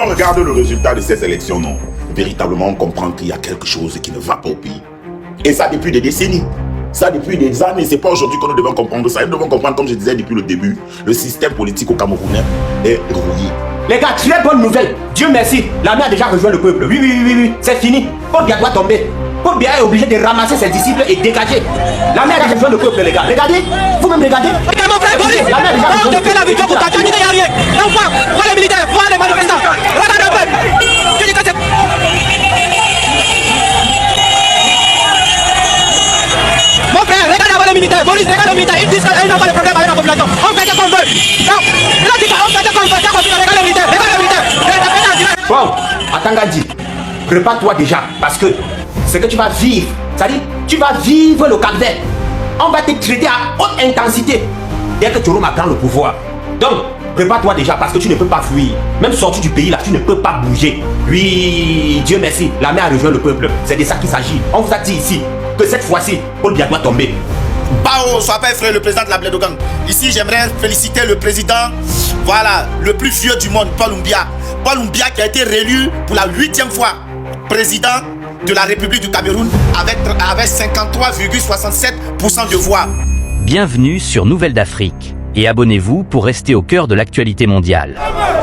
Quand on regarde le résultat de ces élections, non, véritablement on comprend qu'il y a quelque chose qui ne va pas au pays. Et ça depuis des décennies. Ça depuis des années, c'est pas aujourd'hui que nous devons comprendre ça. Nous devons comprendre, comme je disais depuis le début, le système politique au Camerounais est rouillé. Les gars, très bonne nouvelle. Dieu merci, l'armée a déjà rejoint le peuple. Oui, c'est fini. Paul Biya doit tomber. Paul Biya est obligé de ramasser ses disciples et dégager. L'armée a déjà rejoint le peuple, les gars. Regardez, vous-même regardez. Mon frère, Boris, on te fait la victoire pour ta il n'y a rien. On voit les militaires, voit les manifestants. Regarde le peuple. Tu dis que c'est... Mon frère, regarde les militaires. Boris, regarde les militaires. Ils disent qu'ils n'ont pas de problème avec la population. On fait ce qu'on veut. Non, il a dit qu'on fait ce qu'on veut. Regarde les militaires. Regarde les militaires. Bon, Atangadi, prépare-toi déjà. Parce que ce que tu vas vivre, c'est-à-dire, tu vas vivre le Cap-Vert. On va te traiter à haute intensité dès que Tcholo prend le pouvoir. Donc, prépare-toi déjà parce que tu ne peux pas fuir. Même sortir du pays là, tu ne peux pas bouger. Oui, Dieu merci, l'armée a rejoint le peuple. C'est de ça qu'il s'agit. On vous a dit ici que cette fois-ci, Paul Biya doit tomber. Bao, sois pas effrayé, le président de la Blédogang. Ici, j'aimerais féliciter le président, voilà, le plus vieux du monde, Paul Biya. Paul Biya qui a été réélu pour la 8e fois président de la République du Cameroun avec 53,67% de voix. Bienvenue sur Nouvelles d'Afrique et abonnez-vous pour rester au cœur de l'actualité mondiale.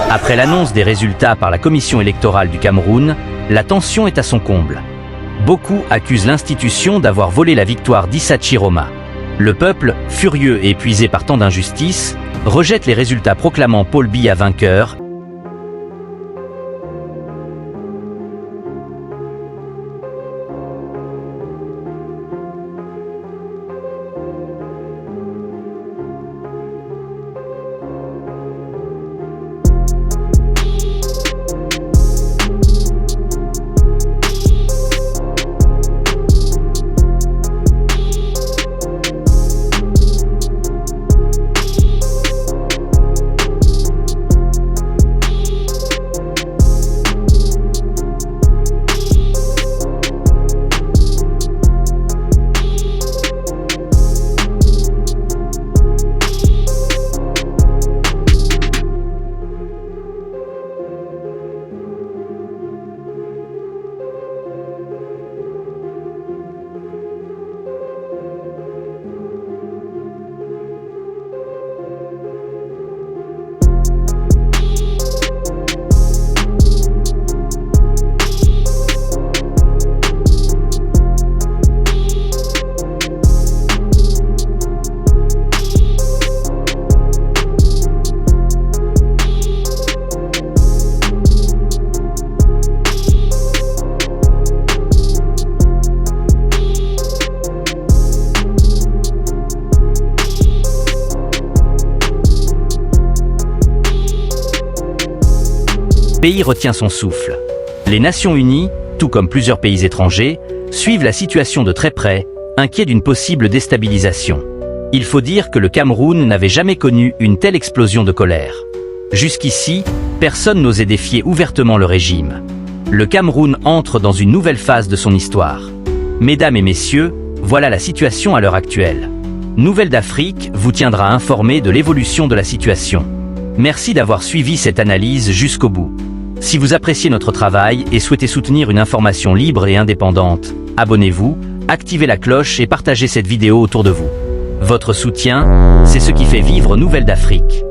Après l'annonce des résultats par la Commission électorale du Cameroun, la tension est à son comble. Beaucoup accusent l'institution d'avoir volé la victoire d'Issa Chiroma. Le peuple, furieux et épuisé par tant d'injustice, rejette les résultats proclamant Paul Biya vainqueur. Le pays retient son souffle. Les Nations Unies, tout comme plusieurs pays étrangers, suivent la situation de très près, inquiets d'une possible déstabilisation. Il faut dire que le Cameroun n'avait jamais connu une telle explosion de colère. Jusqu'ici, personne n'osait défier ouvertement le régime. Le Cameroun entre dans une nouvelle phase de son histoire. Mesdames et messieurs, voilà la situation à l'heure actuelle. Nouvelles d'Afrique vous tiendra informé de l'évolution de la situation. Merci d'avoir suivi cette analyse jusqu'au bout. Si vous appréciez notre travail et souhaitez soutenir une information libre et indépendante, abonnez-vous, activez la cloche et partagez cette vidéo autour de vous. Votre soutien, c'est ce qui fait vivre Nouvelles d'Afrique.